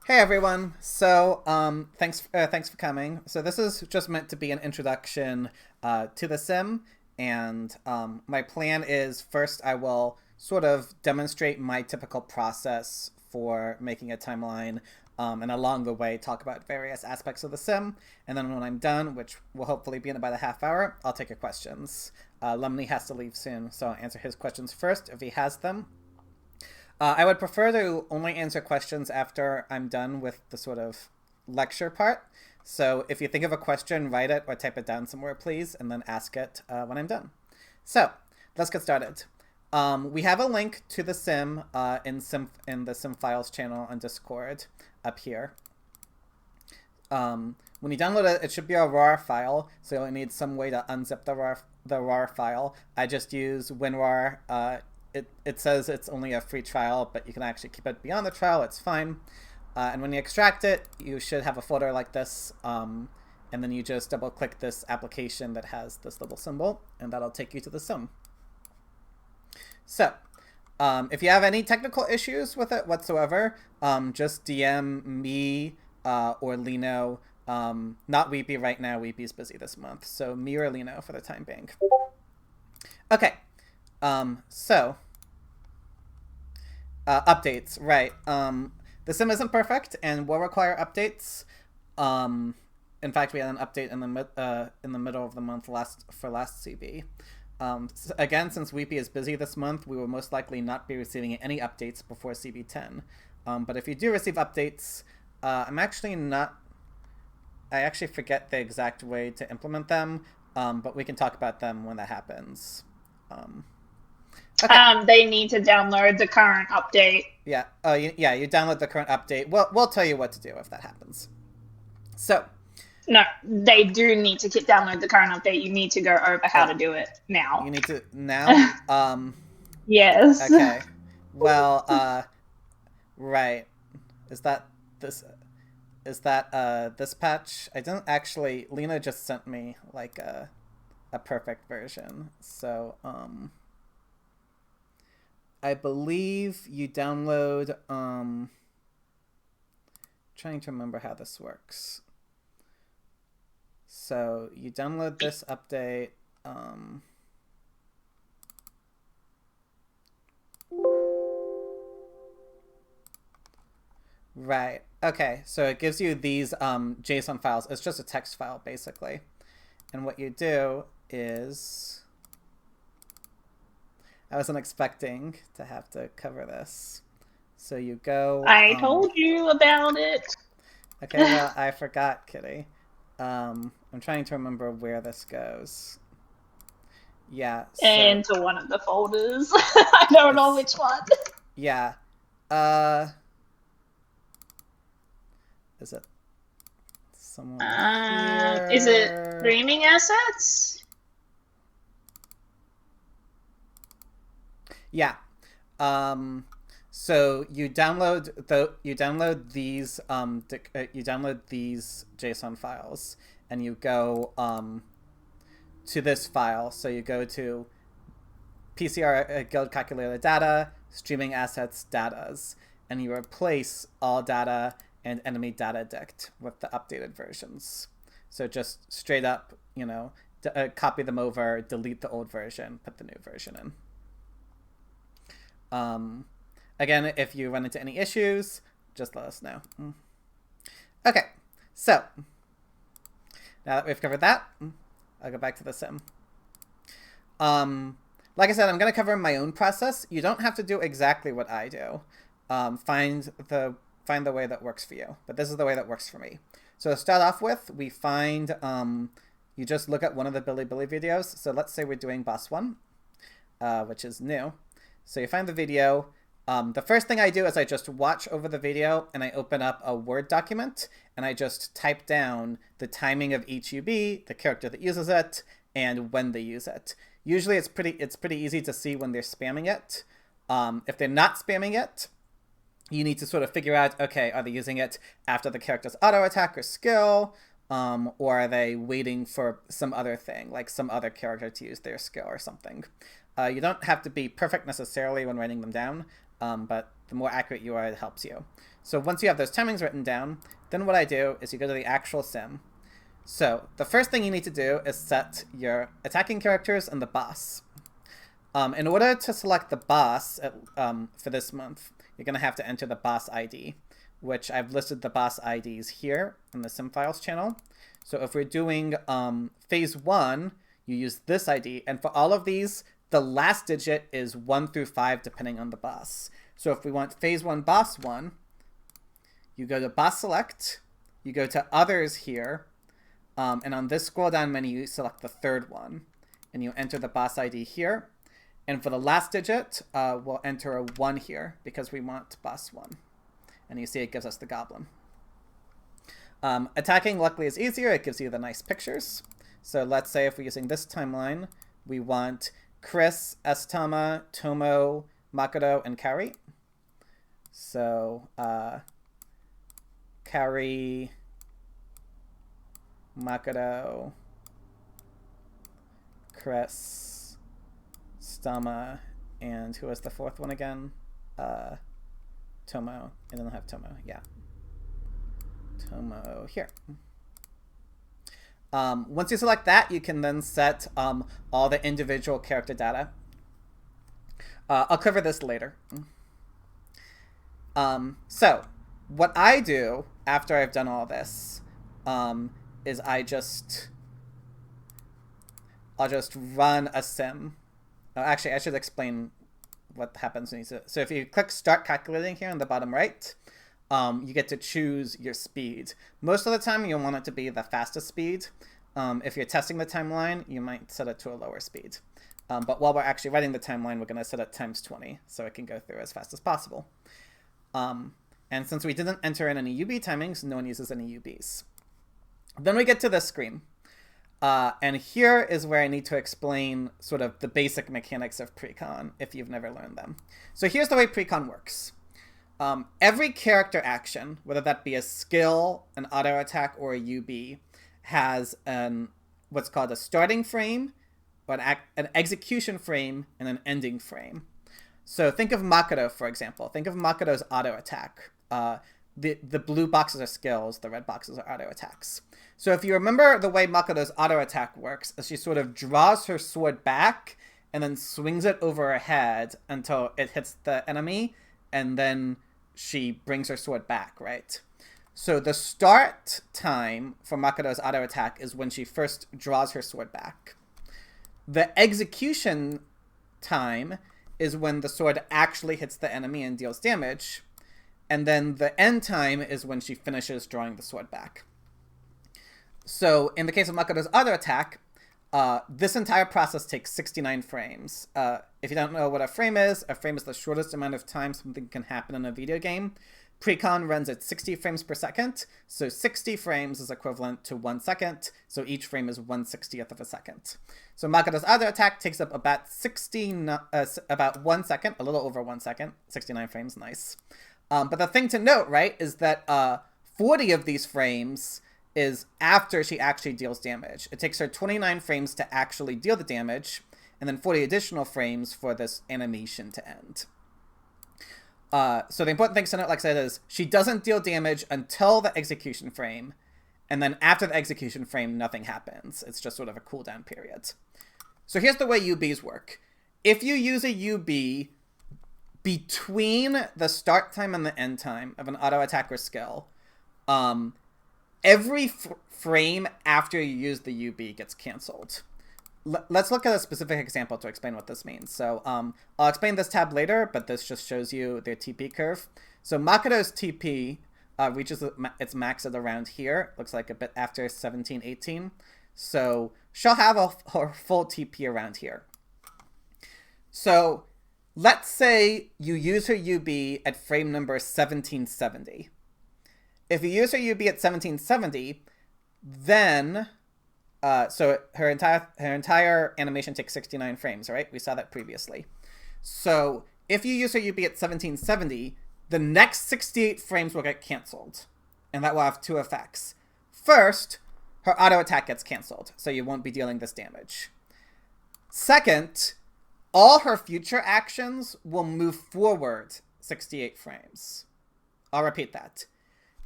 Hey everyone. Thanks for coming. So this is just meant to be an introduction to the sim, and my plan is first I will sort of demonstrate my typical process for making a timeline, and along the way talk about various aspects of the sim. And then when I'm done, which will hopefully be in about a half hour, I'll take your questions. Lumley has to leave soon, so I'll answer his questions first if he has them. I would prefer to only answer questions after I'm done with the sort of lecture part. So if you think of a question, write it or type it down somewhere, please, and then ask it when I'm done. So let's get started. We have a link to the sim in the sim files channel on Discord up here. When you download it, it should be a RAR file, so you'll need some way to unzip the RAR file. I just use WinRAR. It says it's only a free trial, but you can actually keep it beyond the trial. It's fine. And when you extract it, you should have a folder like this. And then you just double click this application that has this little symbol, and that'll take you to the sim. So if you have any technical issues with it whatsoever, just DM me or Lino. Not Weepy right now. Weepy's busy this month. So me or Lino for the time being. Okay. So updates, right? The sim isn't perfect and will require updates. In fact, we had an update in the middle of the month for last CB. Again, since Weepy is busy this month, we will most likely not be receiving any updates before CB10. But if you do receive updates, I'm actually not. I actually forget the exact way to implement them, but we can talk about them when that happens. Okay. They need to download the current update. Yeah. Oh, yeah. You download the current update. We'll tell you what to do if that happens. So. No, they do need to download the current update. You need to go over how Oh, to do it now. you need to now. Yes. Okay. Well. Right. Is that this? Is that this patch? I don't actually. Lena just sent me like a perfect version. So I believe you download trying to remember how this works. So you download this update. Right. Okay. So it gives you these JSON files. It's just a text file, basically. And what you do is... I wasn't expecting to have to cover this. So you go... I told you about it. Okay, well, I forgot, Kitty. I'm trying to remember where this goes. Yeah, so... Into one of the folders. I don't know which one. Yeah. Is it someone here? Is it streaming assets? Yeah. So you download these JSON files, and you go to this file. So you go to PCR guild calculator data, streaming assets datas, and you replace all data and enemy data dict with the updated versions. So just straight up, copy them over, delete the old version, put the new version in. Again, if you run into any issues, just let us know. Okay, so now that we've covered that, I'll go back to the sim. Like I said, I'm going to cover my own process. You don't have to do exactly what I do. Find the way that works for you. But this is the way that works for me. So to start off with, we find, you just look at one of the Billy videos. So let's say we're doing boss 1, which is new. So you find the video. The first thing I do is I just watch over the video, and I open up a Word document, and I just type down the timing of each UB, the character that uses it, and when they use it. Usually it's pretty easy to see when they're spamming it. If they're not spamming it, you need to sort of figure out, okay, are they using it after the character's auto attack or skill? Or are they waiting for some other thing, like some other character to use their skill or something? You don't have to be perfect necessarily when writing them down, but the more accurate you are, it helps you. So once you have those timings written down, then what I do is you go to the actual sim. So the first thing you need to do is set your attacking characters and the boss. In order to select the boss for this month, you're going to have to enter the boss ID, which I've listed the boss IDs here in the sim files channel. So if we're doing phase 1, you use this ID. And for all of these, the last digit is 1 through 5, depending on the boss. So if we want phase 1 boss 1, you go to boss select, you go to others here, and on this scroll down menu, you select the third one, and you enter the boss ID here. And for the last digit, we'll enter a 1 here because we want boss 1. And you see it gives us the goblin. Attacking, luckily, is easier. It gives you the nice pictures. So let's say if we're using this timeline, we want Chris, Estama, Tomo, Makoto, and Kari. So Kari, Makoto, Chris, Stama, and who was the fourth one again? Tomo. I don't have Tomo. Yeah. Tomo here. Once you select that, you can then set all the individual character data. I'll cover this later. So what I do after I've done all this is I'll just run a sim. Actually, I should explain what happens when you so if you click Start Calculating here on the bottom right, you get to choose your speed. Most of the time, you'll want it to be the fastest speed. If you're testing the timeline, you might set it to a lower speed. But while we're actually writing the timeline, we're going to set it times 20, so it can go through as fast as possible. And since we didn't enter in any UB timings, no one uses any UBs. Then we get to this screen. And here is where I need to explain sort of the basic mechanics of precon, if you've never learned them. So here's the way precon works. Every character action, whether that be a skill, an auto attack, or a UB, has what's called a starting frame, an execution frame, and an ending frame. So think of Makoto, for example. Think of Makoto's auto attack. The blue boxes are skills, the red boxes are auto attacks. So if you remember the way Makoto's auto attack works, is she sort of draws her sword back and then swings it over her head until it hits the enemy, and then she brings her sword back, right? So the start time for Makoto's auto attack is when she first draws her sword back. The execution time is when the sword actually hits the enemy and deals damage. And then the end time is when she finishes drawing the sword back. So in the case of Makoto's auto attack, this entire process takes 69 frames. If you don't know what a frame is the shortest amount of time something can happen in a video game. Precon runs at 60 frames per second, so 60 frames is equivalent to 1 second, so each frame is 1/60th of a second. So Makoto's auto attack takes up about 1 second, a little over 1 second, 69 frames, nice. But the thing to note, right, is that 40 of these frames is after she actually deals damage. It takes her 29 frames to actually deal the damage, and then 40 additional frames for this animation to end. So the important things to note, like I said, is she doesn't deal damage until the execution frame, and then after the execution frame, nothing happens. It's just sort of a cooldown period. So here's the way UBs work. If you use a UB between the start time and the end time of an auto attack or skill, every frame after you use the UB gets canceled. Let's look at a specific example to explain what this means. So I'll explain this tab later, but this just shows you their TP curve. So Makoto's TP reaches its max at around here. Looks like a bit after 17, 18. So she'll have her full TP around here. So let's say you use her UB at frame number 1770. If you use her UB at 1770, then so her entire animation takes 69 frames, right? We saw that previously. So if you use her UB at 1770, the next 68 frames will get canceled, and that will have two effects. First, her auto attack gets canceled, so you won't be dealing this damage. Second, all her future actions will move forward 68 frames. I'll repeat that.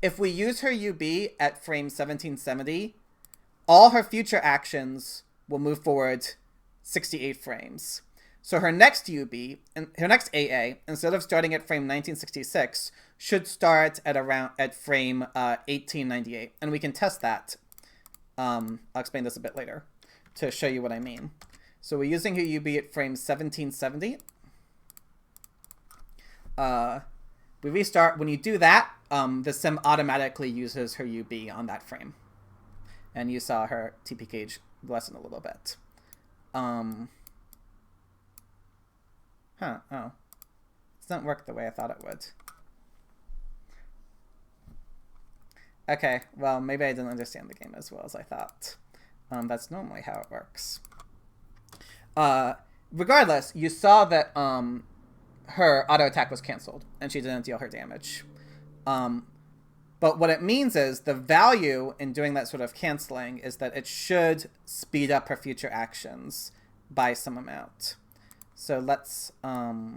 If we use her UB at frame 1770, all her future actions will move forward 68 frames. So her next UB, her next AA, instead of starting at frame 1966, should start at frame 1898. And we can test that. I'll explain this a bit later to show you what I mean. So we're using her UB at frame 1770. We restart. When you do that, the sim automatically uses her UB on that frame. And you saw her TP gauge lessen a little bit. Oh. It doesn't work the way I thought it would. Okay, well, maybe I didn't understand the game as well as I thought. That's normally how it works. Regardless, you saw that her auto attack was canceled, and she didn't deal her damage. But what it means is the value in doing that sort of canceling is that it should speed up her future actions by some amount. So let's, right.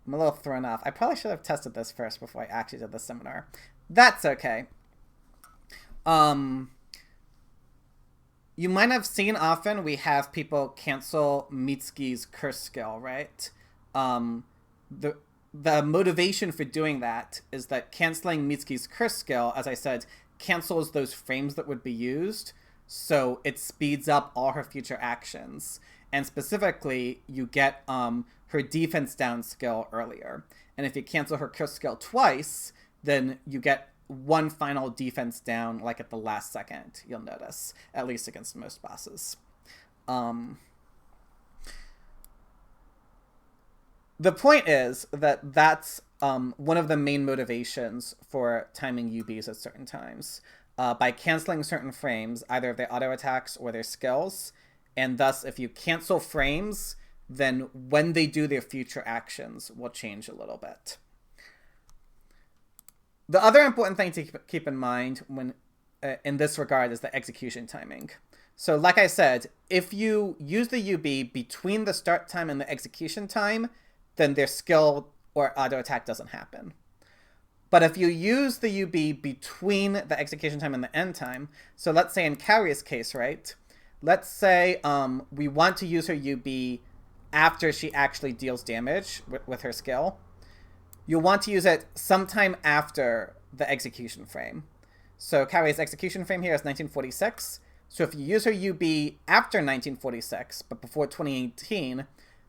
I'm a little thrown off. I probably should have tested this first before I actually did the seminar. That's okay. You might have seen often we have people cancel Mitsuki's curse skill, right? The motivation for doing that is that canceling Mitsuki's curse skill, as I said, cancels those frames that would be used, so it speeds up all her future actions. And specifically, you get her defense down skill earlier. And if you cancel her curse skill twice, then you get one final defense down, like at the last second, you'll notice, at least against most bosses. The point is that that's one of the main motivations for timing UBs at certain times. By canceling certain frames, either of their auto attacks or their skills, and thus if you cancel frames, then when they do their future actions will change a little bit. The other important thing to keep in mind when in this regard is the execution timing. So like I said, if you use the UB between the start time and the execution time, then their skill or auto attack doesn't happen. But if you use the UB between the execution time and the end time, so let's say in Kaori's case, right? Let's say we want to use her UB after she actually deals damage with her skill. You'll want to use it sometime after the execution frame. So Kaori's execution frame here is 1946. So if you use her UB after 1946, but before 2018,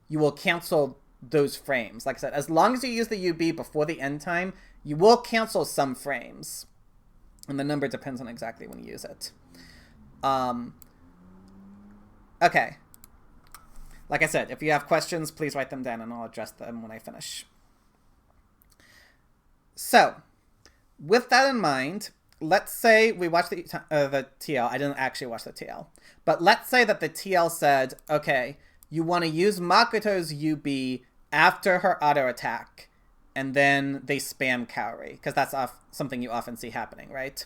you will cancel those frames. Like I said, as long as you use the UB before the end time, you will cancel some frames. And the number depends on exactly when you use it. Okay. Like I said, if you have questions, please write them down and I'll address them when I finish. So, with that in mind, let's say we watch the TL. I didn't actually watch the TL. But let's say that the TL said, okay, you want to use Makoto's UB after her auto attack, and then they spam Kaori, because that's something you often see happening, right?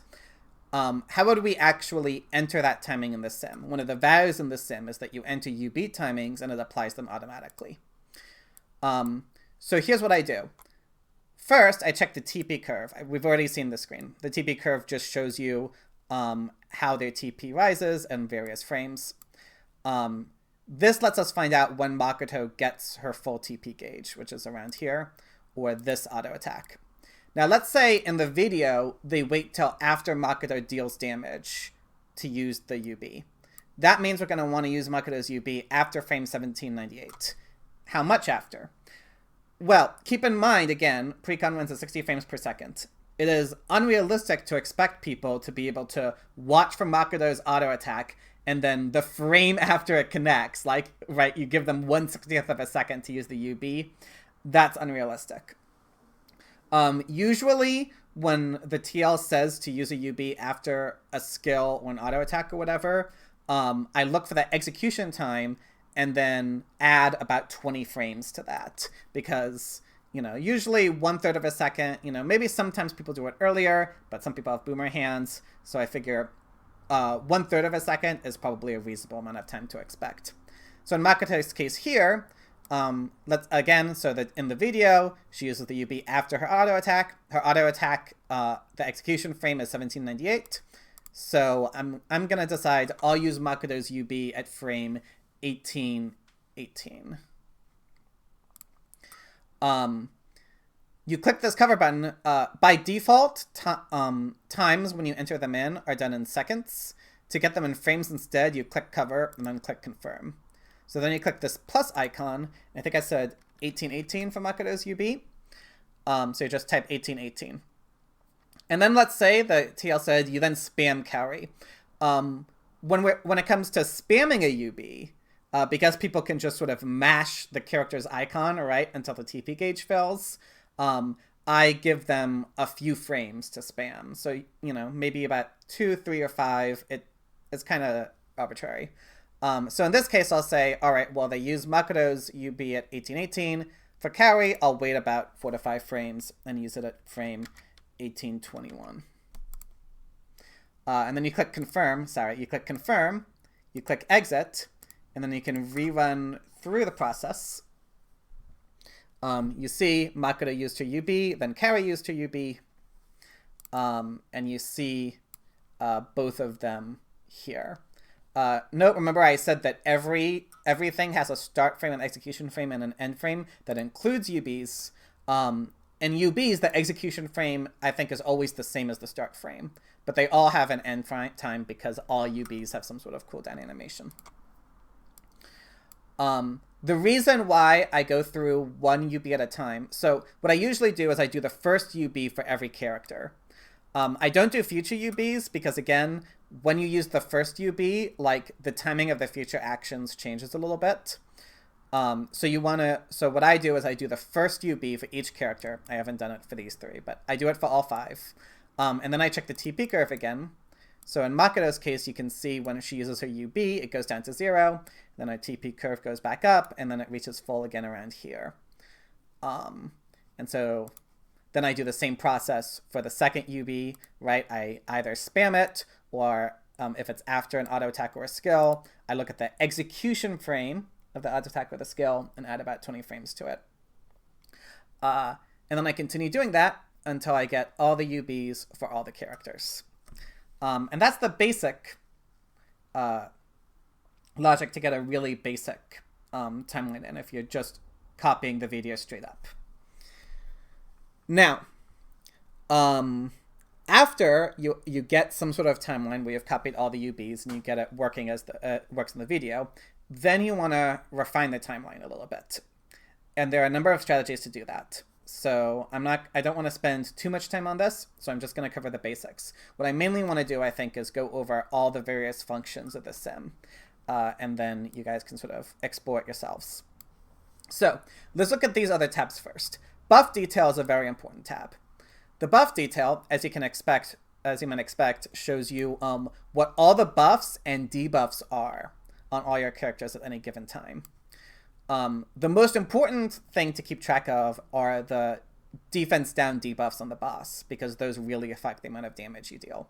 How would we actually enter that timing in the sim? One of the values in the sim is that you enter UB timings and it applies them automatically. So here's what I do. First, I check the TP curve. We've already seen the screen. The TP curve just shows you how their TP rises and various frames. This lets us find out when Makoto gets her full TP gauge, which is around here, or this auto attack. Now, let's say in the video, they wait till after Makoto deals damage to use the UB. That means we're going to want to use Makoto's UB after frame 1798. How much after? Well, keep in mind, again, Precon runs at 60 frames per second. It is unrealistic to expect people to be able to watch for Makoto's auto attack and then the frame after it connects, like, right, you give them 1/60th of a second to use the UB. That's unrealistic. Usually, when the TL says to use a UB after a skill or an auto attack or whatever, I look for that execution time and then add about 20 frames to that. Because, you know, usually 1/3 of a second, you know, maybe sometimes people do it earlier, but some people have boomer hands. So I figure 1/3 of a second is probably a reasonable amount of time to expect. So in Makoto's case here, let's again, so that in the video, she uses the UB after her auto attack. Her auto attack, the execution frame is 1798. So I'm gonna decide I'll use Makoto's UB at frame 1818. You click this cover button. By default, times when you enter them in are done in seconds. To get them in frames instead, you click cover and then click confirm. So then you click this plus icon. I think I said 1818 for Makoto's UB. So you just type 1818. And then let's say the TL said you then spam carry. When it comes to spamming a UB, because people can just sort of mash the character's icon, right, until the TP gauge fills, I give them a few frames to spam. So, you know, maybe about 2, 3, or 5. It's kind of arbitrary. So in this case, I'll say, all right, well, they use Makoto's UB at 1818. For carry, I'll wait about 4 to 5 frames and use it at frame 1821. And then you click confirm. You click confirm. You click exit. And then you can rerun through the process. You see Makoto used her UB, then carry used her UB. And you see both of them here. Note, remember I said that everything has a start frame, an execution frame, and an end frame that includes UBs. In UBs, the execution frame, I think, is always the same as the start frame. But they all have an end time because all UBs have some sort of cooldown animation. The reason why I go through one UB at a time, so what I usually do is I do the first UB for every character. I don't do future UBs because, again, when you use the first UB, like, the timing of the future actions changes a little bit. So what I do is I do the first UB for each character. I haven't done it for these 3, but I do it for all 5. And then I check the TP curve again. So in Makoto's case, you can see when she uses her UB, it goes down to 0. Then our TP curve goes back up, and then it reaches full again around here. And so then I do the same process for the second UB, right? I either spam it, or if it's after an auto attack or a skill, I look at the execution frame of the auto attack or the skill and add about 20 frames to it. And then I continue doing that until I get all the UBs for all the characters. And that's the basic logic to get a really basic timeline in if you're just copying the video straight up. Now, after you get some sort of timeline where you've copied all the UBs and you get it working as the works in the video, then you want to refine the timeline a little bit. And there are a number of strategies to do that. So I don't want to spend too much time on this, so I'm just going to cover the basics. What I mainly want to do, I think, is go over all the various functions of the sim. And then you guys can sort of explore it yourselves. So let's look at these other tabs first. Buff detail is a very important tab. The buff detail, as you might expect, shows you what all the buffs and debuffs are on all your characters at any given time. The most important thing to keep track of are the defense down debuffs on the boss, because those really affect the amount of damage you deal.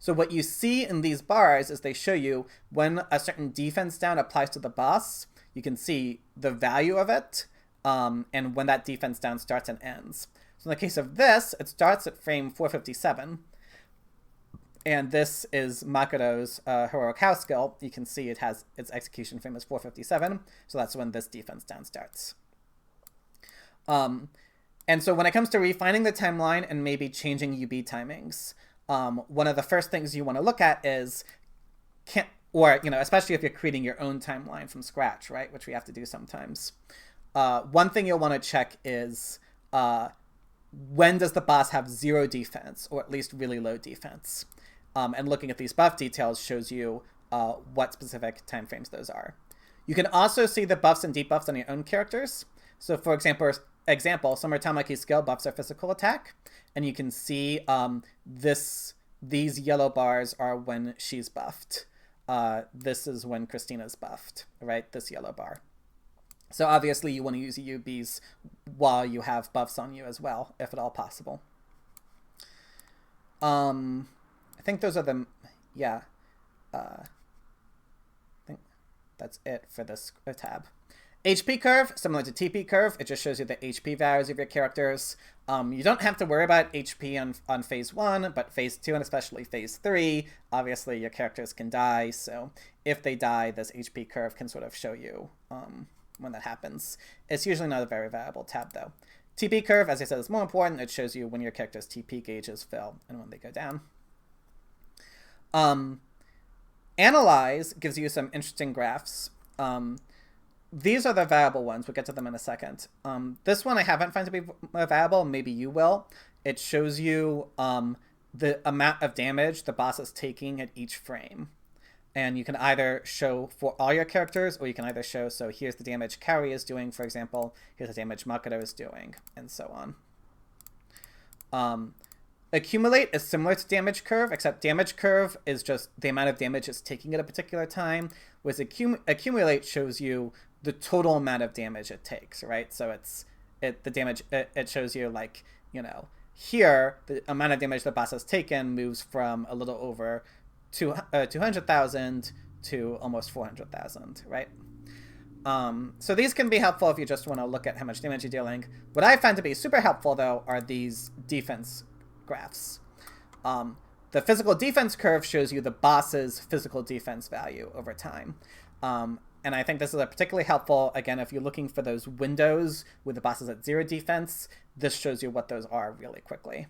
So what you see in these bars is they show you when a certain defense down applies to the boss, you can see the value of it, and when that defense down starts and ends. So in the case of this, it starts at frame 457, and this is Makoto's heroic house skill. You can see it has its execution frame is 457, so that's when this defense down starts. And so when it comes to refining the timeline and maybe changing UB timings, one of the first things you want to look at is, especially if you're creating your own timeline from scratch, right, which we have to do sometimes. One thing you'll want to check is when does the boss have 0 defense, or at least really low defense? And looking at these buff details shows you what specific time frames those are. You can also see the buffs and debuffs on your own characters. So for example, Summer Tamaki's skill buffs are physical attack, and you can see these yellow bars are when she's buffed. This is when Christina's buffed, right? This yellow bar. So obviously you want to use UBs while you have buffs on you as well, if at all possible. I think those are the, I think that's it for this tab. HP curve, similar to TP curve, it just shows you the HP values of your characters. You don't have to worry about HP on phase 1, but phase 2 and especially phase 3, obviously your characters can die, so if they die, this HP curve can sort of show you when that happens. It's usually not a very valuable tab, though. TP curve, as I said, is more important. It shows you when your character's TP gauges fill and when they go down. Analyze gives you some interesting graphs. These are the valuable ones. We'll get to them in a second. This one I haven't found to be valuable. Maybe you will. It shows you the amount of damage the boss is taking at each frame. And you can either show for all your characters, or you can either show, so here's the damage Carrie is doing, for example. Here's the damage Makoto is doing, and so on. Accumulate is similar to damage curve, except damage curve is just the amount of damage it's taking at a particular time, whereas accumulate shows you the total amount of damage it takes, right? So it shows you, like, you know, here the amount of damage the boss has taken moves from a little over 200,000 to almost 400,000, right? So these can be helpful if you just want to look at how much damage you're dealing. What I find to be super helpful, though, are these defense graphs. The physical defense curve shows you the boss's physical defense value over time. And I think this is particularly helpful, again, if you're looking for those windows with the bosses at 0 defense. This shows you what those are really quickly.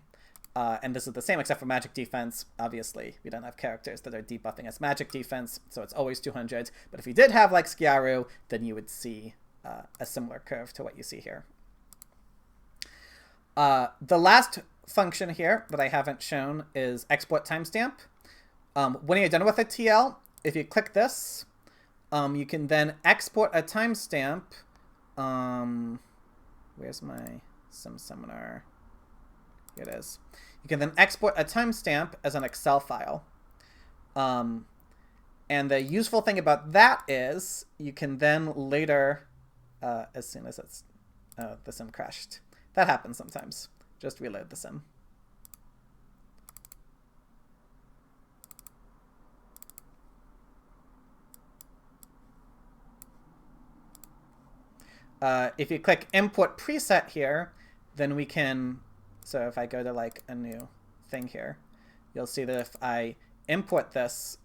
And this is the same except for magic defense. Obviously, we don't have characters that are debuffing as magic defense, so it's always 200. But if you did have, like, Skiaru, then you would see a similar curve to what you see here. The last function here that I haven't shown is export timestamp. When you're done with a TL, if you click this, you can then export a timestamp. Where's my Sim Seminar? Here it is. You can then export a timestamp as an Excel file. And the useful thing about that is you can then later, as soon as it's the sim crashed. That happens sometimes. Just reload the sim. If you click import preset here, then we can, so if I go to, like, a new thing here, you'll see that if I import this,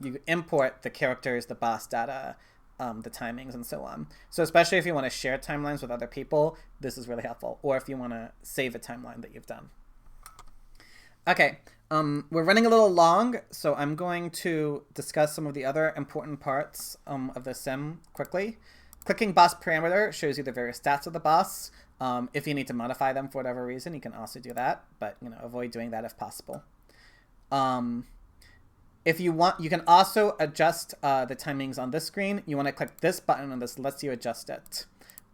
you import the characters, the boss data, the timings, and so on. So especially if you want to share timelines with other people, this is really helpful. Or if you want to save a timeline that you've done. Okay, we're running a little long, so I'm going to discuss some of the other important parts of the sim quickly. Clicking boss parameter shows you the various stats of the boss. If you need to modify them for whatever reason, you can also do that, but, you know, avoid doing that if possible. If you want, you can also adjust the timings on this screen. You want to click this button, and this lets you adjust it.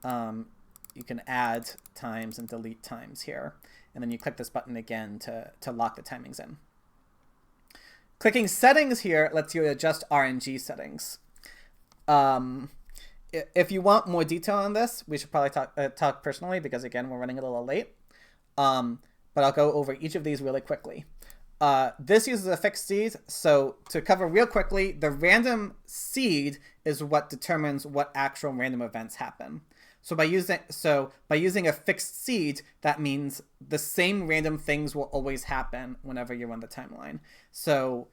You can add times and delete times here, and then you click this button again to lock the timings in. Clicking settings here lets you adjust RNG settings. If you want more detail on this, we should probably talk personally, because, again, we're running a little late. But I'll go over each of these really quickly. This uses a fixed seed, so to cover real quickly, the random seed is what determines what actual random events happen. So by using a fixed seed, that means the same random things will always happen whenever you run the timeline. So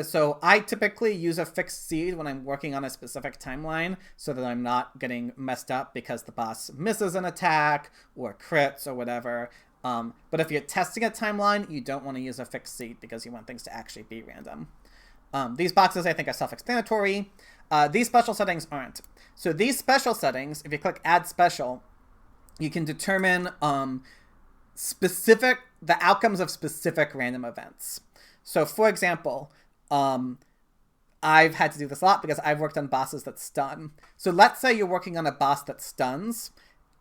so I typically use a fixed seed when I'm working on a specific timeline so that I'm not getting messed up because the boss misses an attack or crits or whatever. But if you're testing a timeline, you don't want to use a fixed seed because you want things to actually be random. These boxes, I think, are self-explanatory. These special settings aren't. So these special settings, if you click Add Special, you can determine the outcomes of specific random events. So, for example, I've had to do this a lot because I've worked on bosses that stun. So let's say you're working on a boss that stuns.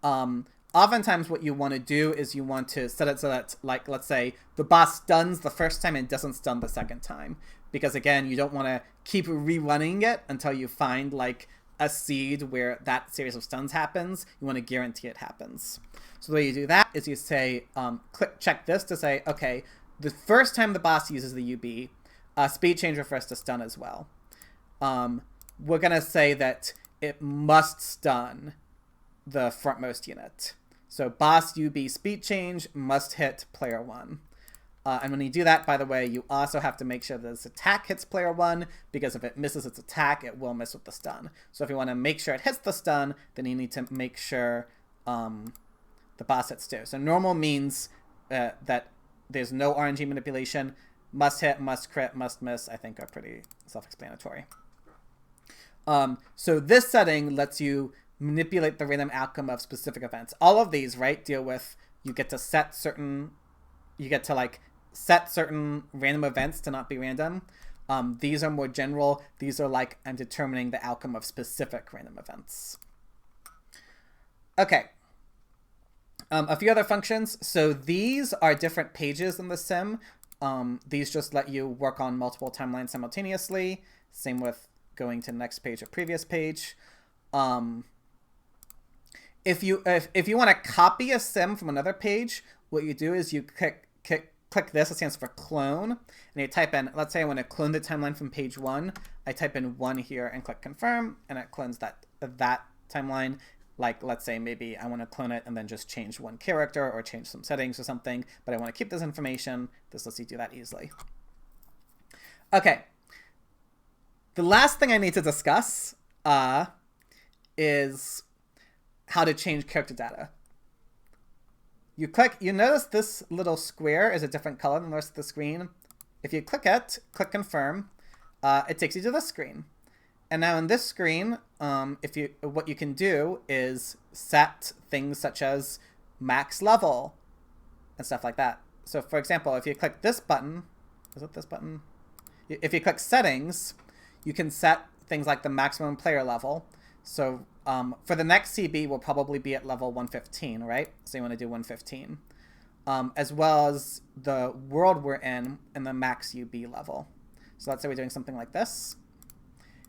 Oftentimes what you want to do is you want to set it so that, like, let's say the boss stuns the first time and doesn't stun the second time. Because, again, you don't want to keep rerunning it until you find, like, a seed where that series of stuns happens. You want to guarantee it happens. So the way you do that is you say, check this to say, okay, the first time the boss uses the UB, speed change refers to stun as well. We're going to say that it must stun the frontmost unit. So boss UB speed change must hit player 1. And when you do that, by the way, you also have to make sure that this attack hits player 1, because if it misses its attack, it will miss with the stun. So if you want to make sure it hits the stun, then you need to make sure the boss hits too. So normal means that there's no RNG manipulation. Must hit, must crit, must miss, I think are pretty self-explanatory. So this setting lets you manipulate the random outcome of specific events. All of these, right, deal with, you get to set certain random events to not be random. These are more general. These are like, I'm determining the outcome of specific random events. Okay. A few other functions. So these are different pages in the sim. These just let you work on multiple timelines simultaneously. Same with going to the next page or previous page. If you want to copy a sim from another page, what you do is you click this, it stands for clone, and you type in, let's say I want to clone the timeline from page 1. I type in 1 here and click confirm, and it clones that timeline. Like, let's say maybe I want to clone it and then just change one character or change some settings or something, but I want to keep this information. This lets you do that easily. Okay. The last thing I need to discuss is how to change character data. You notice this little square is a different color than the rest of the screen. If you click it, click confirm, it takes you to this screen. And now in this screen, what you can do is set things such as max level and stuff like that. So for example, if you click this button, is it this button? If you click settings, you can set things like the maximum player level. So for the next CB, we'll probably be at level 115, right? So you want to do 115. As well as the world we're in and the max UB level. So let's say we're doing something like this.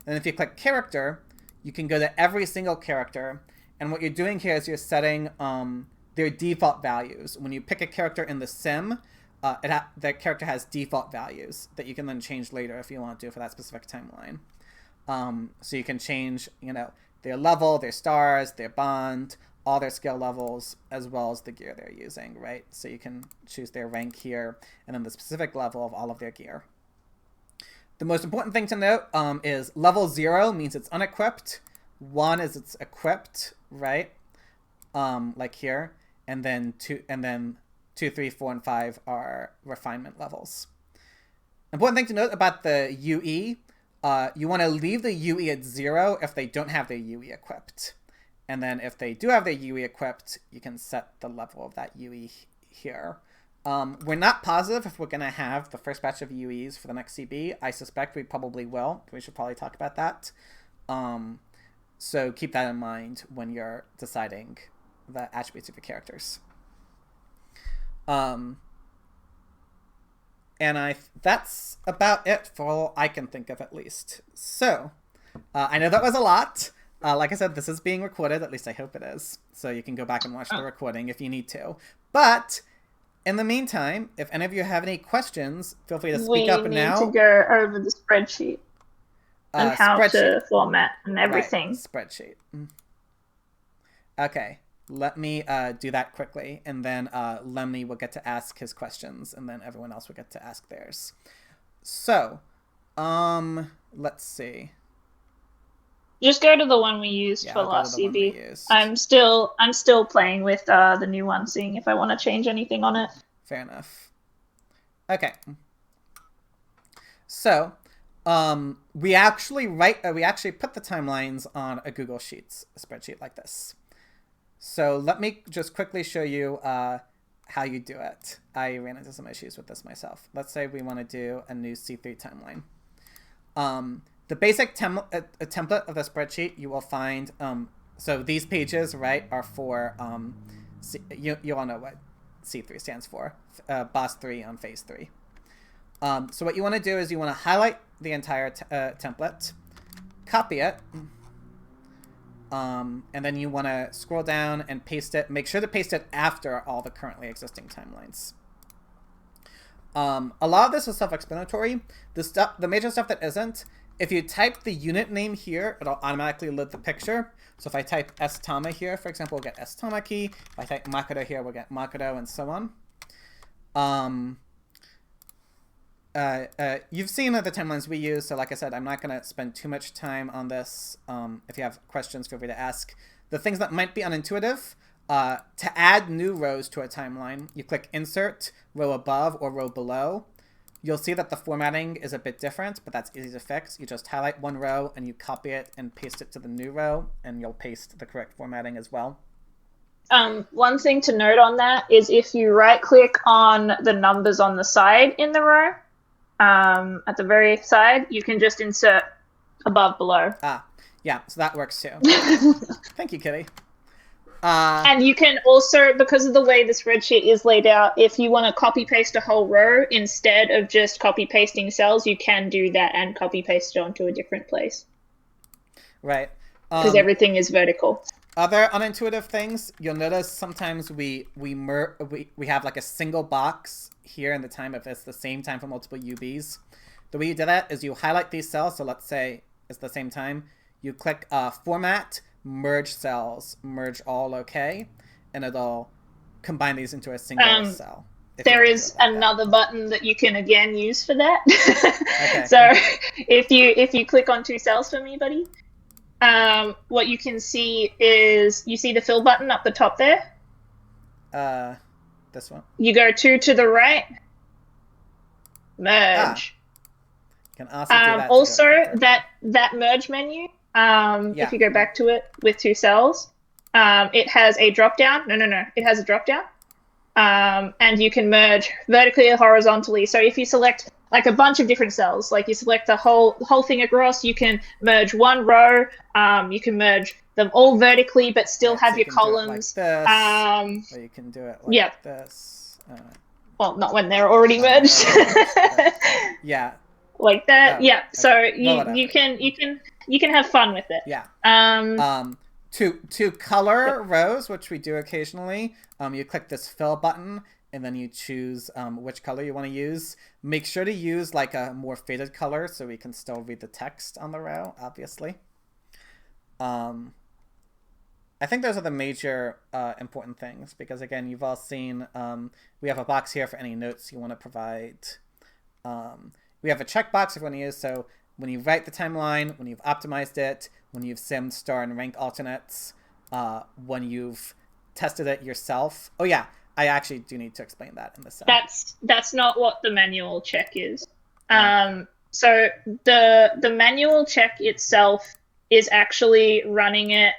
And if you click character, you can go to every single character. And what you're doing here is you're setting their default values. When you pick a character in the sim, the character has default values that you can then change later if you want to for that specific timeline. So you can change, their level, their stars, their bond, all their skill levels, as well as the gear they're using, right? So you can choose their rank here, and then the specific level of all of their gear. The most important thing to note is level 0 means it's unequipped. 1 is it's equipped, right? Like here, and then 2, 3, 4, and 5 are refinement levels. Important thing to note about the UE. You want to leave the UE at 0 if they don't have their UE equipped. And then if they do have their UE equipped, you can set the level of that UE here. We're not positive if we're going to have the first batch of UEs for the next CB. I suspect we probably will. We should probably talk about that. So keep that in mind when you're deciding the attributes of your characters. And that's about it for all I can think of, at least. So, I know that was a lot. Like I said, this is being recorded. At least I hope it is. So you can go back and watch the recording if you need to. But in the meantime, if any of you have any questions, feel free to speak up now. We need to go over the spreadsheet and how to format and everything. Right. Spreadsheet. Okay. Let me do that quickly, and then Lemmy will get to ask his questions, and then everyone else will get to ask theirs. So, let's see. Just go to the one we used for last CB. I'm still playing with the new one, seeing if I want to change anything on it. Fair enough. Okay. So, we actually put the timelines on a Google Sheets spreadsheet like this. So let me just quickly show you how you do it. I ran into some issues with this myself. Let's say we want to do a new C3 timeline. The basic template of the spreadsheet you will find, so these pages, right, are for, you all know what C3 stands for, boss 3 on phase 3. So what you want to do is you want to highlight the entire template, copy it, and then you want to scroll down and paste it. Make sure to paste it after all the currently existing timelines. A lot of this is self-explanatory. The major stuff that isn't, if you type the unit name here, it'll automatically load the picture. So if I type S-Tama here, for example, we'll get S-Tamaki. If I type Makoto here, we'll get Makoto, and so on. You've seen the timelines we use, so like I said, I'm not going to spend too much time on this. If you have questions, feel free to ask. The things that might be unintuitive, to add new rows to a timeline, you click Insert, row above or row below. You'll see that the formatting is a bit different, but that's easy to fix. You just highlight one row and you copy it and paste it to the new row, and you'll paste the correct formatting as well. One thing to note on that is if you right-click on the numbers on the side in the row, at the very side, you can just insert above, below. Yeah, so that works too. Thank you, Kitty. And you can also, because of the way the spreadsheet is laid out, if you want to copy-paste a whole row instead of just copy-pasting cells, you can do that and copy-paste it onto a different place. Right. Because everything is vertical. Other unintuitive things, you'll notice sometimes we have like a single box here in the time if it's the same time for multiple UBs. The way you do that is you highlight these cells, so let's say it's the same time. You click Format, Merge Cells, Merge All, OK, and it'll combine these into a single cell. There is another button that you can again use for that. Okay. So if you click on two cells for me, buddy. What you can see is, you see the fill button up the top there? This one? You go two to the right. Merge. You can also do that. Also, that merge menu, if you go back to it with two cells, it has a drop down. No. It has a drop down. And you can merge vertically or horizontally. So if you select like a bunch of different cells, like you select the whole thing across, you can merge one row, you can merge them all vertically, but still have your columns. Like this, or you can do it like this. Well, not when they're already merged. Yeah. Like that. Okay. So you can have fun with it. Yeah. To color rows, which we do occasionally, you click this fill button and then you choose which color you want to use. Make sure to use like a more faded color so we can still read the text on the row, obviously. I think those are the major important things because, again, you've all seen we have a box here for any notes you want to provide. We have a checkbox if you want to use, so when you write the timeline, when you've optimized it, when you've simmed star and rank alternates, when you've tested it yourself. Oh yeah, I actually do need to explain that in the sim. That's not what the manual check is. So the manual check itself is actually running it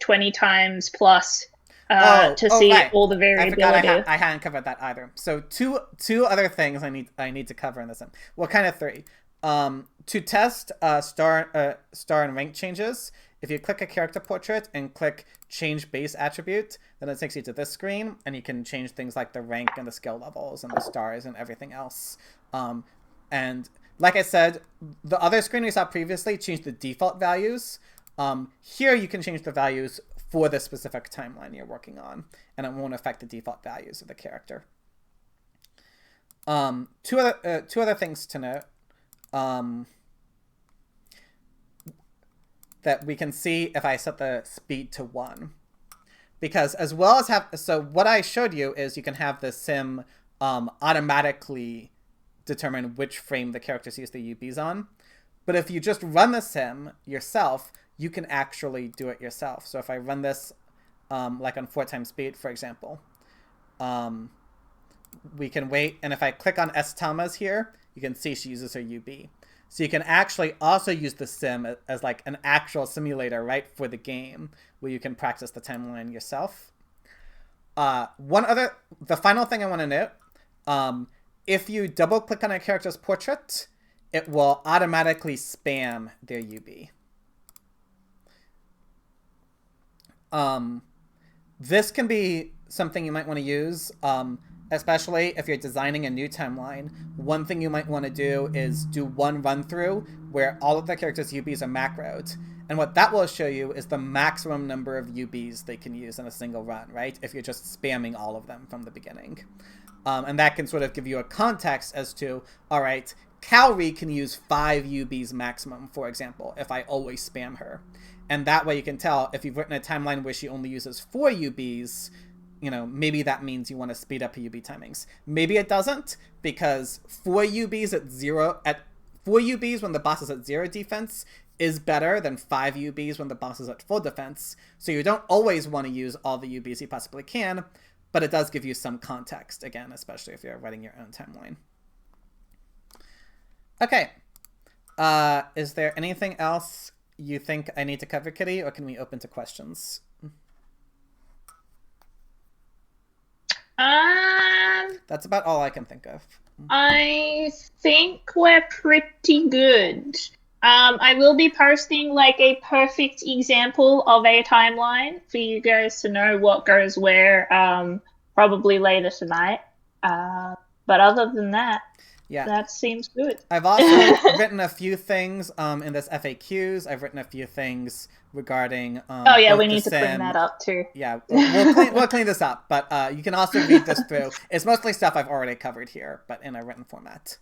20 times plus to see all the variability. I forgot I hadn't covered that either. So two other things I need to cover in this sim. Well, kind of three. To test star and rank changes, if you click a character portrait and click change base attribute, then it takes you to this screen and you can change things like the rank and the skill levels and the stars and everything else. And like I said, the other screen we saw previously changed the default values. Here you can change the values for the specific timeline you're working on, and it won't affect the default values of the character. Two other things to note. That we can see if I set the speed to 1. Because as well as so what I showed you is you can have the sim automatically determine which frame the character sees the UBs on. But if you just run the sim yourself, you can actually do it yourself. So if I run this like on 4 times speed, for example, we can wait. And if I click on S-Tama's here, you can see she uses her UB. So you can actually also use the sim as like an actual simulator, right, for the game where you can practice the timeline yourself. The final thing I want to note, if you double click on a character's portrait, it will automatically spam their UB. This can be something you might want to use, especially if you're designing a new timeline. One thing you might want to do is do one run through where all of the characters' UBs are macroed. And what that will show you is the maximum number of UBs they can use in a single run, right? If you're just spamming all of them from the beginning. And that can sort of give you a context as to, all right, Cowrie can use 5 UBs maximum, for example, if I always spam her. And that way you can tell if you've written a timeline where she only uses 4 UBs, you know, maybe that means you want to speed up UB timings. Maybe it doesn't, because 4 UBs at 4 UBs when the boss is at 0 defense is better than 5 UBs when the boss is at full defense. So you don't always want to use all the UBs you possibly can, but it does give you some context, again, especially if you're writing your own timeline. Okay. Is there anything else you think I need to cover, Kitty, or can we open to questions? That's about all I can think of. I think we're pretty good. I will be posting like a perfect example of a timeline for you guys to know what goes where, probably later tonight. But other than that, yeah, that seems good. I've also written a few things in this FAQs. I've written a few things regarding oh yeah, we need to clean that up too. Yeah, we'll clean this up, but you can also read this through. It's mostly stuff I've already covered here, but in a written format.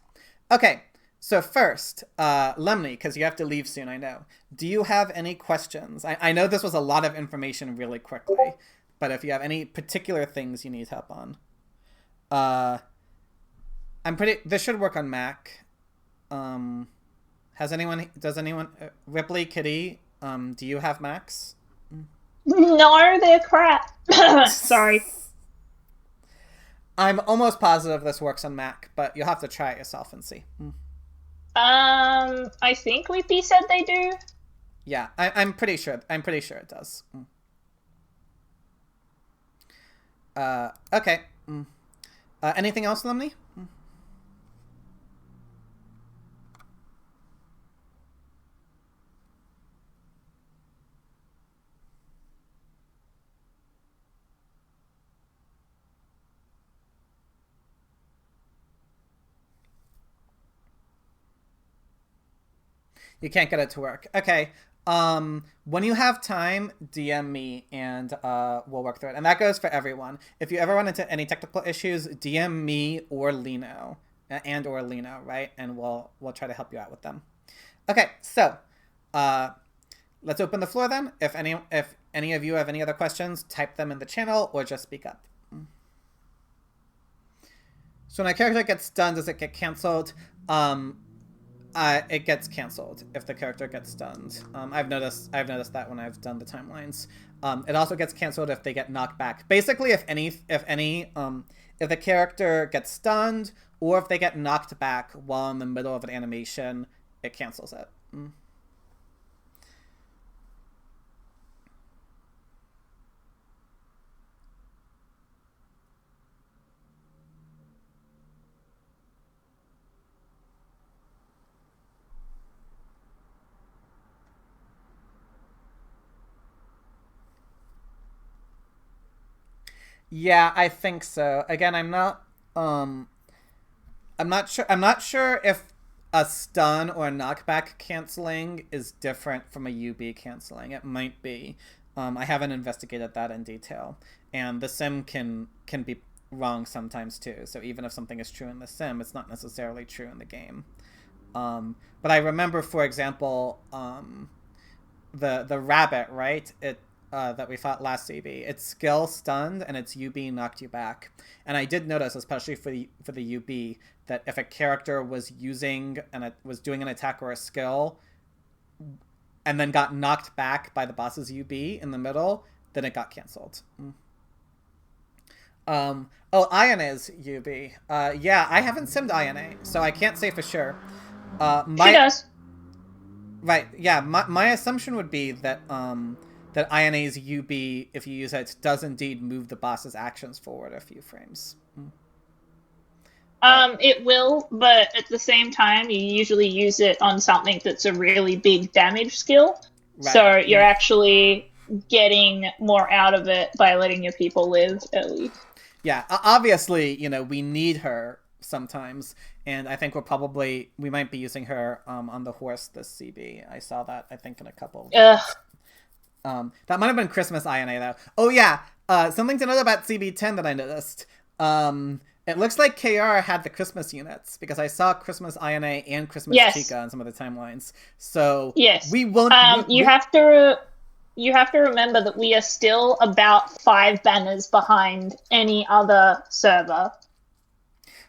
Okay, so first, Lemny, because you have to leave soon, I know. Do you have any questions? I know this was a lot of information really quickly, but if you have any particular things you need help on. This should work on Mac. Does anyone, Ripley, Kitty, do you have Macs? No, they're crap. Sorry. I'm almost positive this works on Mac, but you'll have to try it yourself and see. I think Whippy said they do. Yeah, I'm pretty sure it does. Okay. Anything else, Lemny? You can't get it to work. Okay. When you have time, DM me and we'll work through it. And that goes for everyone. If you ever run into any technical issues, DM me or Lino, right? And we'll try to help you out with them. Okay, so let's open the floor then. If any of you have any other questions, type them in the channel or just speak up. So when a character gets stunned, does it get canceled? It gets canceled if the character gets stunned. I've noticed that when I've done the timelines. It also gets canceled if they get knocked back. Basically, if the character gets stunned or if they get knocked back while in the middle of an animation, it cancels it. Yeah, I think so. Again, I'm not sure if a stun or a knockback canceling is different from a UB canceling. It might be. I haven't investigated that in detail. And the sim can be wrong sometimes too. So even if something is true in the sim, it's not necessarily true in the game. But I remember, for example, the rabbit, right? That we fought last CB. Its skill stunned and its UB knocked you back. And I did notice, especially for the UB, that if a character was doing an attack or a skill and then got knocked back by the boss's UB in the middle, then it got canceled. Iona's UB. Yeah, I haven't simmed Iona, so I can't say for sure. She does. Right, yeah, my assumption would be that that Iona's UB, if you use it, does indeed move the boss's actions forward a few frames. It will, but at the same time, you usually use it on something that's a really big damage skill. Right. So you're actually getting more out of it by letting your people live, at least. Yeah, obviously, we need her sometimes, and I think we might be using her on the horse this CB. I saw that, I think, in a couple of Ugh. videos. That might have been Christmas INA though. Oh yeah, something to note about CB10 that I noticed. It looks like KR had the Christmas units because I saw Christmas INA and Christmas Yes. Chica on some of the timelines. So Yes. we won't. You have to remember that we are still about 5 banners behind any other server.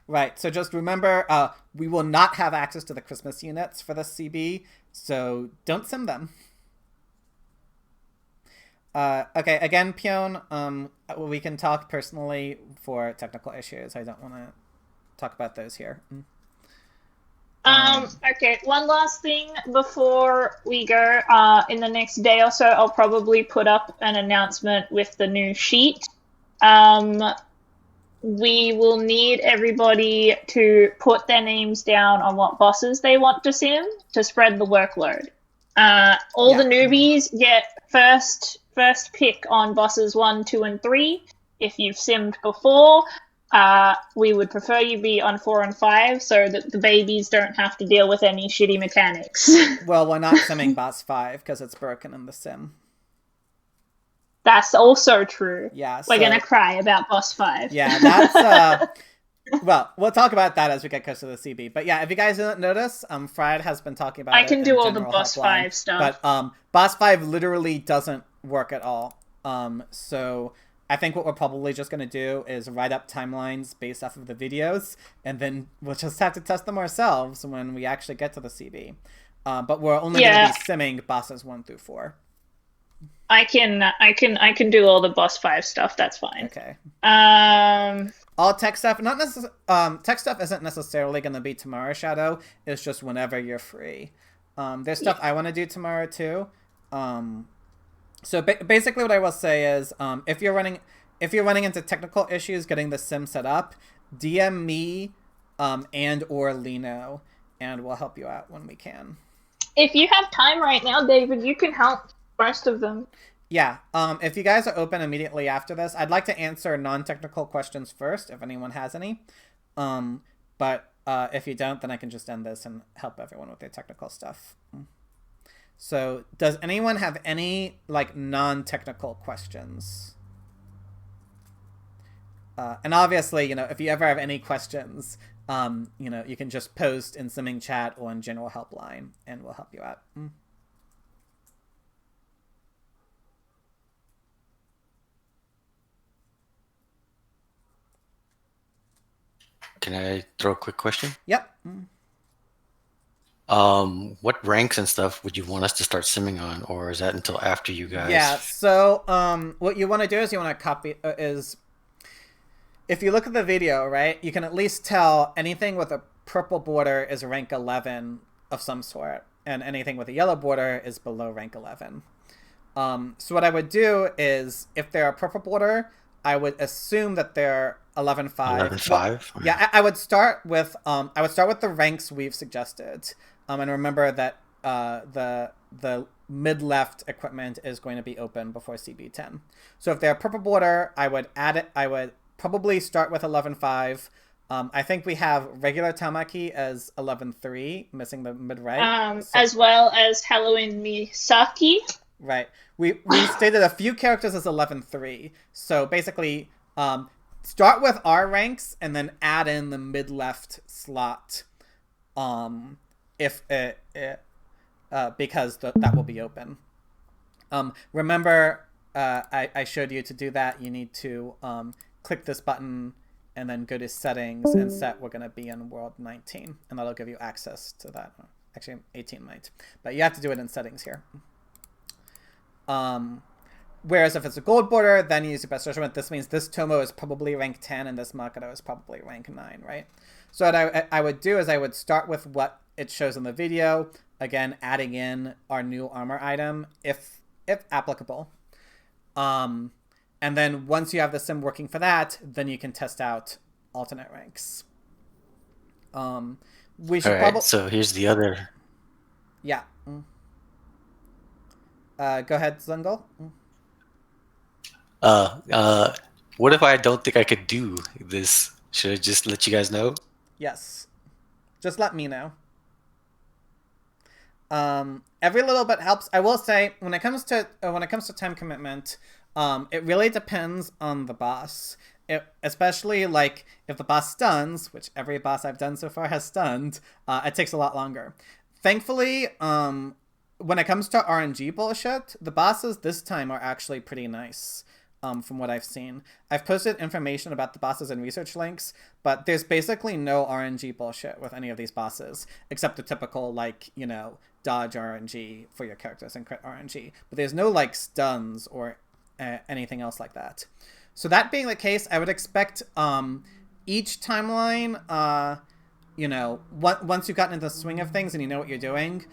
Right. So just remember, we will not have access to the Christmas units for the CB. So don't sim them. Okay, again, Pion, we can talk personally for technical issues. I don't want to talk about those here. Okay, one last thing before we go. In the next day or so, I'll probably put up an announcement with the new sheet. We will need everybody to put their names down on what bosses they want to sim to spread the workload. All the newbies get first pick on bosses 1, 2, and 3. If you've simmed before, we would prefer you be on 4 and 5 so that the babies don't have to deal with any shitty mechanics. Well, we're not simming boss 5 because it's broken in the sim. That's also true. Yeah, we're gonna cry about boss 5. Yeah, that's well, we'll talk about that as we get closer to the CB. But yeah, if you guys didn't notice, Fried has been talking about. I can do all the boss 5 stuff, but boss 5 literally doesn't work at all. So I think what we're probably just gonna do is write up timelines based off of the videos, and then we'll just have to test them ourselves when we actually get to the CB. But we're only gonna be simming bosses 1 through 4. I can do all the boss 5 stuff. That's fine. Okay. All tech stuff, not tech stuff isn't necessarily going to be tomorrow, Shadow. It's just whenever you're free. There's stuff I want to do tomorrow too. So basically, what I will say is, if you're running into technical issues getting the sim set up, DM me, and or Lino, and we'll help you out when we can. If you have time right now, David, you can help rest of them. Yeah, if you guys are open immediately after this, I'd like to answer non-technical questions first, if anyone has any. But if you don't, then I can just end this and help everyone with their technical stuff. So, does anyone have any, like, non-technical questions? And obviously, you know, if you ever have any questions, you know, you can just post in Simming Chat or in General Helpline, and we'll help you out. Can I throw a quick question? Yep. What ranks and stuff would you want us to start simming on, or is that until after you guys? Yeah. So, what you want to do is you want to copy if you look at the video, right, you can at least tell anything with a purple border is rank 11 of some sort, and anything with a yellow border is below rank 11. So what I would do is, if they're a purple border, I would assume that they're 11.5. 11.5? Well, yeah, I would start with the ranks we've suggested. And remember that the mid-left equipment is going to be open before CB10. So if they're purple border, I would add it. I would probably start with 11.5. I think we have regular Tamaki as 11.3, missing the mid-right. As well as Halloween Misaki. Right. We stated a few characters as 11.3. So basically, start with our ranks and then add in the mid-left slot. If because that will be open. Remember, I showed you to do that. You need to click this button and then go to settings and set we're going to be in world 19, and that'll give you access to that. Actually, 18 might, but you have to do it in settings here. Whereas if it's a gold border, then you use your best judgment. This means this Tomo is probably rank 10 and this Makoto is probably rank 9, right? So what I would do is I would start with what it shows in the video, again, adding in our new armor item if applicable. And then once you have the sim working for that, then you can test out alternate ranks. We should probably... So here's the other... Yeah. Go ahead, Zungul. What if I don't think I could do this? Should I just let you guys know? Yes. Just let me know. Every little bit helps. I will say, when it comes to time commitment, it really depends on the boss. Especially like if the boss stuns, which every boss I've done so far has stunned, it takes a lot longer. Thankfully, when it comes to RNG bullshit, the bosses this time are actually pretty nice. From what I've seen. I've posted information about the bosses and research links, but there's basically no RNG bullshit with any of these bosses, except the typical, like, you know, dodge RNG for your characters and crit RNG. But there's no, like, stuns or anything else like that. So that being the case, I would expect each timeline, you know, once you've gotten into the swing of things and you know what you're doing,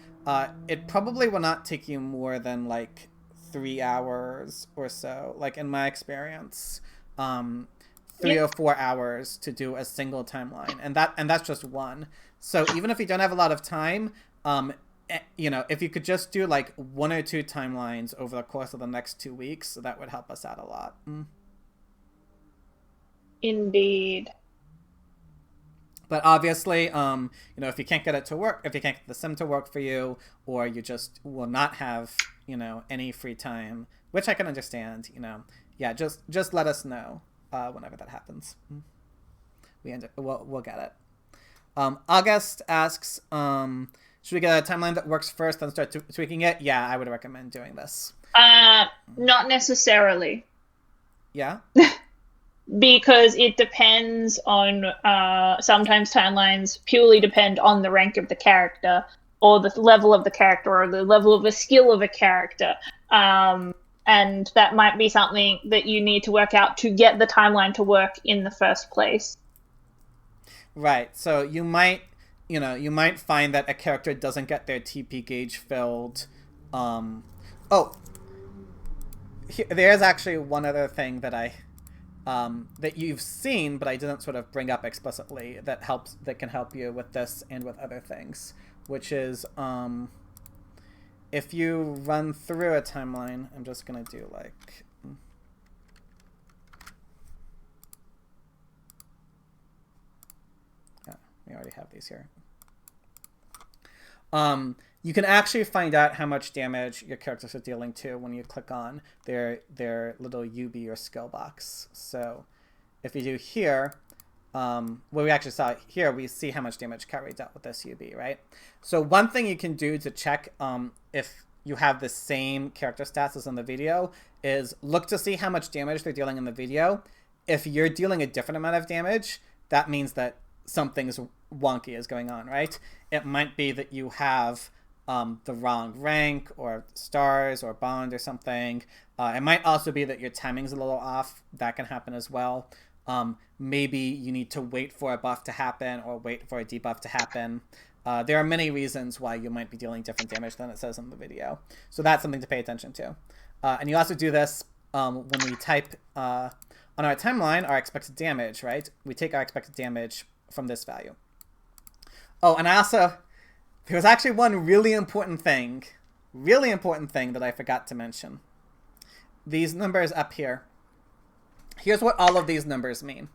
it probably will not take you more than, like, 3 hours or so, like in my experience, 3 or 4 hours to do a single timeline, and that's just one. So even if you don't have a lot of time, you know, if you could just do like 1 or 2 timelines over the course of the next 2 weeks, that would help us out a lot. Indeed. But obviously, you know, if you can't get it to work, if you can't get the sim to work for you, or you just will not have, you know, any free time, which I can understand, you know, yeah, just let us know whenever that happens. We'll get it. August asks, should we get a timeline that works first, then start tweaking it? Yeah, I would recommend doing this. Not necessarily. Yeah? Because it depends on, sometimes timelines purely depend on the rank of the character, or the level of the character, or the level of the skill of a character. And that might be something that you need to work out to get the timeline to work in the first place. Right. So you might find that a character doesn't get their TP gauge filled. There's actually one other thing that that you've seen, but I didn't sort of bring up explicitly, that can help you with this and with other things, which is if you run through a timeline, I'm just gonna do like we already have these here. You can actually find out how much damage your characters are dealing to when you click on their little UB or skill box. So if you do here, we actually saw here, we see how much damage Kairi dealt with this UB, right? So one thing you can do to check if you have the same character stats as in the video is look to see how much damage they're dealing in the video. If you're dealing a different amount of damage, that means that something's wonky is going on, right? It might be that you have the wrong rank or stars or bond or something. It might also be that your timing's a little off. That can happen as well. Maybe you need to wait for a buff to happen or wait for a debuff to happen. There are many reasons why you might be dealing different damage than it says in the video. So that's something to pay attention to. And you also do this when we type on our timeline our expected damage, right? We take our expected damage from this value. Oh, and there was actually one really important thing that I forgot to mention. These numbers up here. Here's what all of these numbers mean.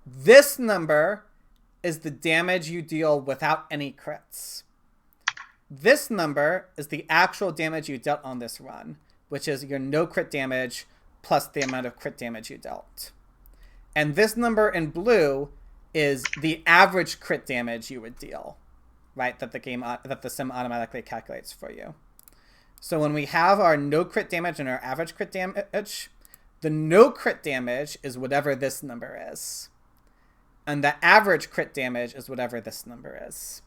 This number is the damage you deal without any crits. This number is the actual damage you dealt on this run, which is your no crit damage plus the amount of crit damage you dealt. And this number in blue is the average crit damage you would deal, right? That the sim automatically calculates for you. So when we have our no crit damage and our average crit damage, the no crit damage is whatever this number is. And the average crit damage is whatever this number is.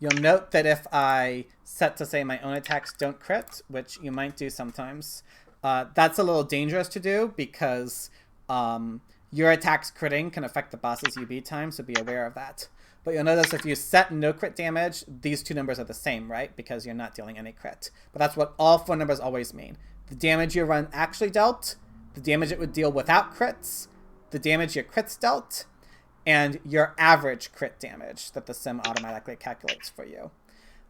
You'll note that if I set to say my own attacks don't crit, which you might do sometimes, that's a little dangerous to do because your attacks critting can affect the boss's UB time, so be aware of that. But you'll notice if you set no crit damage, these two numbers are the same, right? Because you're not dealing any crit. But that's what all 4 numbers always mean. The damage your run actually dealt, the damage it would deal without crits, the damage your crits dealt, and your average crit damage that the sim automatically calculates for you.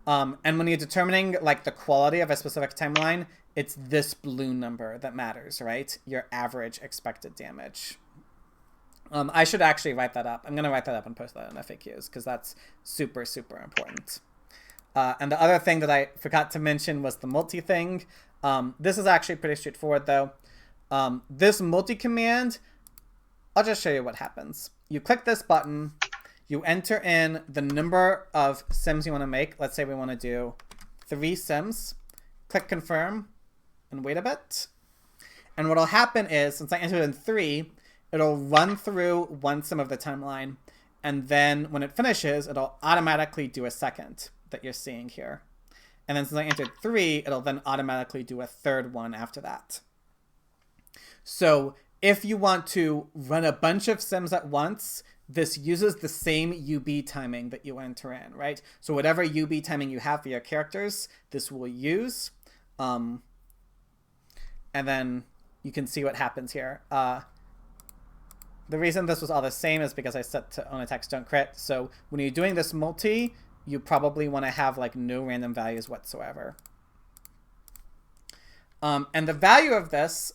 And when you're determining like the quality of a specific timeline, it's this blue number that matters, right? Your average expected damage. I should actually write that up. I'm going to write that up and post that in FAQs because that's super, super important. And the other thing that I forgot to mention was the multi thing. This is actually pretty straightforward, though. This multi command, I'll just show you what happens. You click this button. You enter in the number of sims you want to make. Let's say we want to do 3 sims. Click confirm and wait a bit. And what will happen is, since I entered in 3, it'll run through one sim of the timeline. And then when it finishes, it'll automatically do a second that you're seeing here. And then since I entered 3, it'll then automatically do a third one after that. So if you want to run a bunch of sims at once, this uses the same UB timing that you enter in, right? So whatever UB timing you have for your characters, this will use. And then you can see what happens here. The reason this was all the same is because I set to own attacks don't crit. So when you're doing this multi, you probably want to have like no random values whatsoever. And the value of this,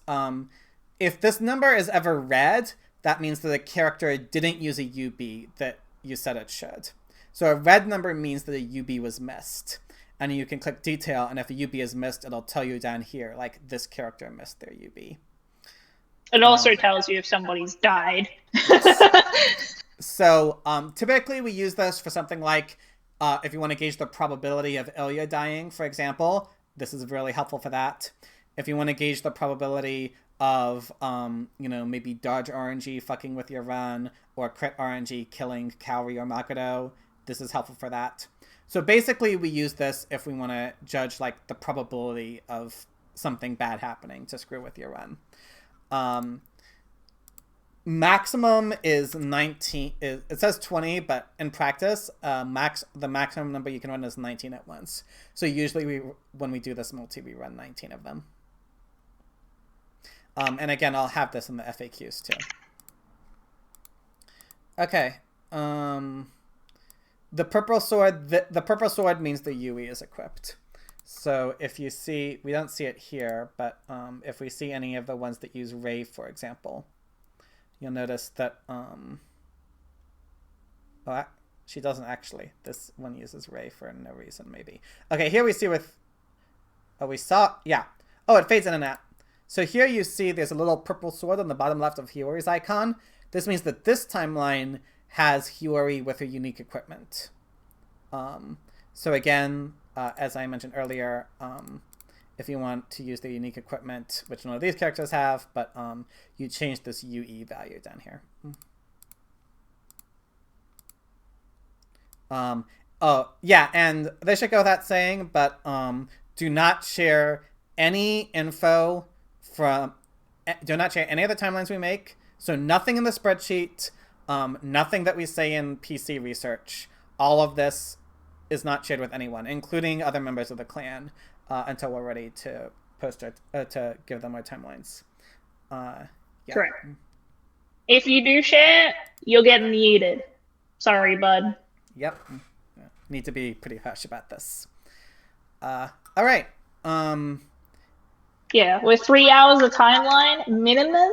if this number is ever red, that means that the character didn't use a UB that you said it should. So a red number means that a UB was missed. And you can click detail, and if a UB is missed, it'll tell you down here, like this character missed their UB. It also tells you if somebody's died. So typically we use this for something like if you want to gauge the probability of Ilya dying, for example. This is really helpful for that. If you want to gauge the probability of, maybe dodge RNG fucking with your run, or crit RNG killing Kaori or Makoto, this is helpful for that. So basically we use this if we want to judge like the probability of something bad happening to screw with your run. Maximum is 19. It says 20, but in practice, the maximum number you can run is 19 at once. So usually when we do this multi, we run 19 of them. And again, I'll have this in the FAQs too. Okay. The purple sword. The purple sword means the UE is equipped. So if you see, we don't see it here, but if we see any of the ones that use Ray, for example, you'll notice that, she doesn't actually. This one uses Ray for no reason, maybe. Okay, here we see with, it fades in and out. So here you see there's a little purple sword on the bottom left of Hiyori's icon. This means that this timeline has Hiyori with her unique equipment. So again, as I mentioned earlier, if you want to use the unique equipment, which none of these characters have, but you change this UE value down here. And this should go without saying, but do not share any info do not share any of the timelines we make. So nothing in the spreadsheet, nothing that we say in PC research. All of this is not shared with anyone, including other members of the clan, until we're ready to post it, to give them our timelines. Correct. If you do share, you'll get yeeted. Sorry, bud. Yep. Need to be pretty harsh about this. All right. Yeah, with 3 hours of timeline minimum.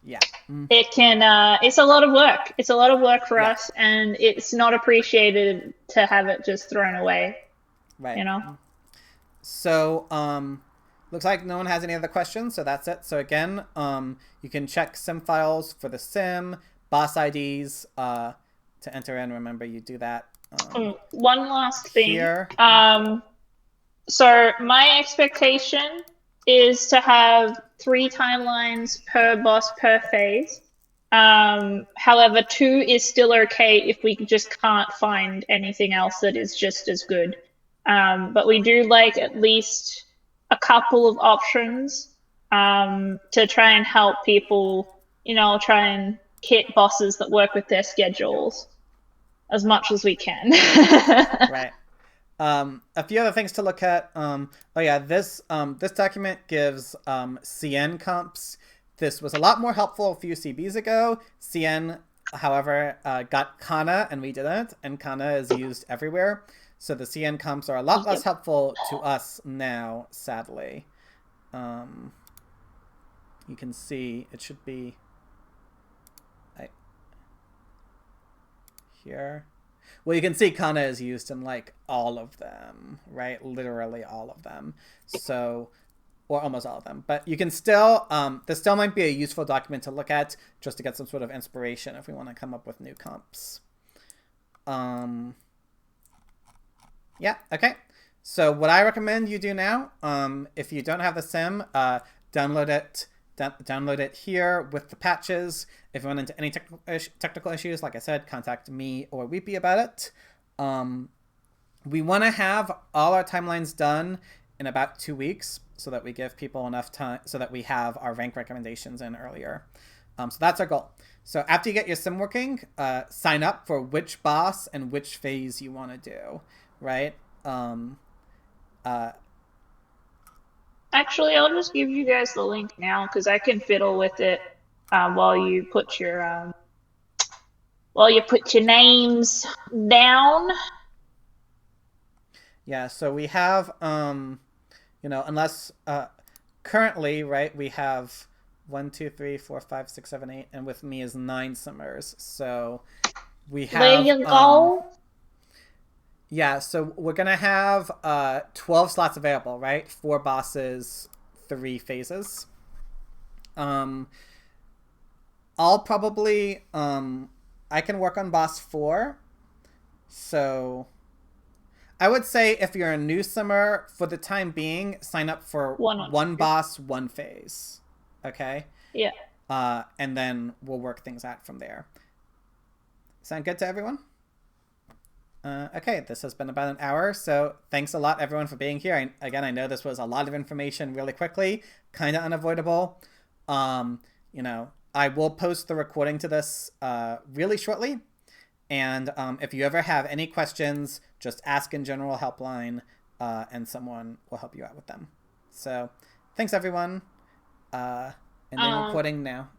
Yeah. It can, it's a lot of work. It's a lot of work for us, and it's not appreciated to have it just thrown away. Right. You know? So, looks like no one has any other questions, so that's it. So again, you can check sim files for the sim, boss IDs, to enter in. Remember, you do that. One last thing. Here. So my expectation is to have 3 timelines per boss per phase. However, 2 is still okay if we just can't find anything else that is just as good. But we do like at least a couple of options to try and help people, try and hit bosses that work with their schedules as much as we can. Right. A few other things to look at. This document gives CN comps. This was a lot more helpful a few CBs ago. CN, however, got Kana and we didn't, and Kana is used everywhere. So the CN comps are a lot less helpful to us now, sadly. You can see it should be... here. Well, you can see Kana is used in like all of them, right? Literally all of them. So, or almost all of them. But you can still, this still might be a useful document to look at just to get some sort of inspiration if we want to come up with new comps. Yeah, okay. So what I recommend you do now, if you don't have the sim, download it here with the patches. If you run into any technical issues, like I said, contact me or Weepy about it. We want to have all our timelines done in about 2 weeks so that we give people enough time, so that we have our rank recommendations in earlier. So that's our goal. So after you get your sim working, sign up for which boss and which phase you want to do, right? Actually, I'll just give you guys the link now because I can fiddle with it while you put your names down. Yeah, so we have unless currently, right, we have 1, 2, 3, 4, 5, 6, 7, 8, and with me is 9 simmers. So we have There you go. Yeah, so we're gonna have 12 slots available, right? 4 bosses, 3 phases. I'll probably I can work on boss 4. So I would say if you're a new simmer, for the time being, sign up for one boss, 1 phase. Okay? Yeah. And then we'll work things out from there. Sound good to everyone? Okay, this has been about an hour, so thanks a lot, everyone, for being here. I know this was a lot of information really quickly, kind of unavoidable. I will post the recording to this really shortly, and if you ever have any questions, just ask in general helpline, and someone will help you out with them. So, thanks, everyone. Ending recording now.